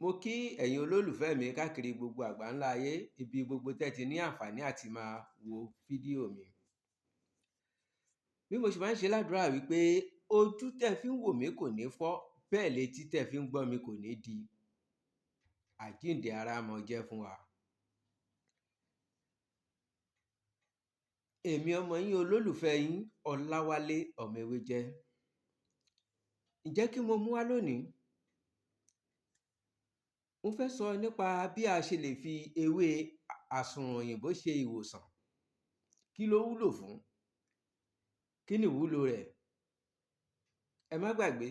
Mo kí ẹ̀yin olólùfẹ́ mi káàkiri gbogbo àgbáńlá ayé, ibi gbogbo tẹ́ ti ní àǹfààní àti máa wo fídíò mi. Bí mo ṣe máa ń ṣe ládùúrà wípé ojú tẹ́ fi ń wò mí kò ní fọ́, bẹ́ẹ̀ létí tẹ́ fi ń gbọ́ mi kò ní di. Àjíǹde ara mọ jẹ́ fún wa. Èmi ọmọ yín olólùfẹ́ yín Ọláwálé Ọmọewéjẹ́. Ǹjẹ́ kí mo mú wá lónìí? Mo fẹ́ sọ nípa bí a ṣe lè fi ewé àsùnwọ̀n òyìnbó ṣe ìwòsàn. Kí ló wúlò fún? Kí ni ìwúlò rẹ̀? Ẹ má gbàgbé,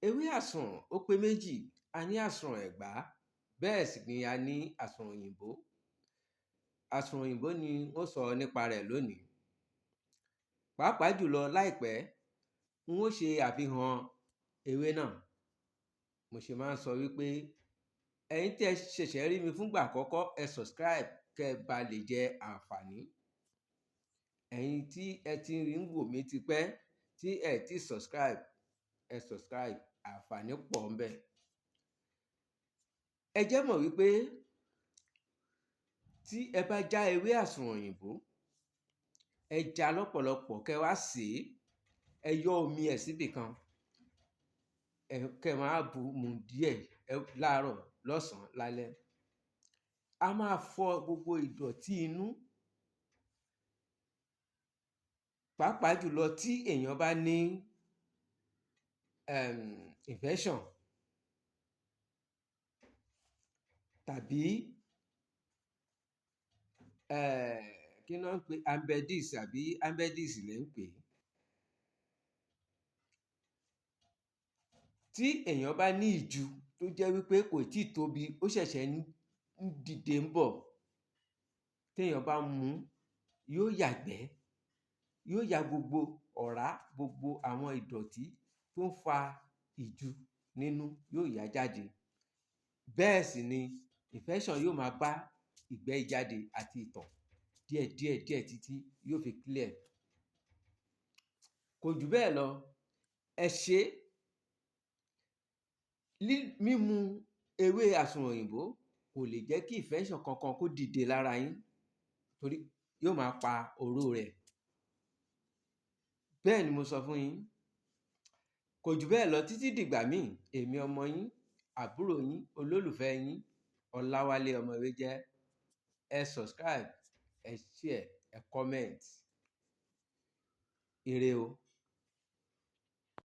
ewé àsùnwọ̀n ó pé méjì. A ní àsùnwọ̀n Ẹ̀gbá, bẹ́ẹ̀ sì ni a ní àsùnwọ̀n òyìnbó. Àsùnwọ̀n òyìnbó ni wọ́n sọ nípa rẹ̀ lónìí. Pàápàá jùlọ láìpẹ́, n ó ṣe àfihàn ewé náà. Mo ṣe máa ń sọ wípé ẹ̀yin tí ẹ ṣẹ̀ṣẹ̀ rí mi fúngbà àkọ́kọ́, ẹ subscribe kẹ́ ẹ bá lè jẹ àǹfààní. Ẹ̀yin tí ẹ ti ń wò mí tipẹ́ tí ẹ ti subscribe, ẹ subscribe, àǹfààní pọ̀ ńbẹ̀. Ẹ jẹ́ mọ̀ wípé tí ẹ bá já ewé àsùnwọ̀n òyìnbó, ẹ já lọ́pọ̀lọpọ̀ kẹ́ wá sè é, ẹ yọ omi ẹ̀ síbì kan, kẹ́ máa bu mu díẹ̀ láàárọ̀, lọ́sàn-án, lálẹ́. A máa fọ gbogbo ìdọ̀tí inú. Pàápàá jùlọ tí èèyàn bá ní infection tàbí kí ni wọ́n ń pè ambedis àbí ambedis lè ń pè é. Tí èèyàn bá ní ìju tó jẹ́ wípé kò tí ì tóbi, ó ṣẹ̀ṣẹ̀ ń dìde ń bọ̀, téèyàn bá mu yóò yàgbẹ́, yóò ya gbogbo ọ̀rá, gbogbo àwọn ìdọ̀tí tó ń fa ìju nínú yóò yà jáde. Bẹ́ẹ̀ sì ni infection yóò máa bá ìgbẹ́ jáde àti ìtọ̀ díẹ̀ títí yóò fi clear. Kò jù bẹ́ẹ̀ lọ. Ẹ ṣe mímu ewé àsùnwọ̀n òyìnbó kò lè jẹ́ kí infection kankan kó dìde lára yín, torí yóò máa pa oró rẹ̀. Bẹ́ẹ̀ ni mo sọ fún yín. Kò jù bẹ́ẹ̀ lọ títí dìgbà míì. Èmi ọmọ yín, àbúrò yín, olólùfẹ́ yín Ọláwálé Ọmọewéjẹ́. Ẹ subscribe, ẹ share, ẹ comment. Ire o.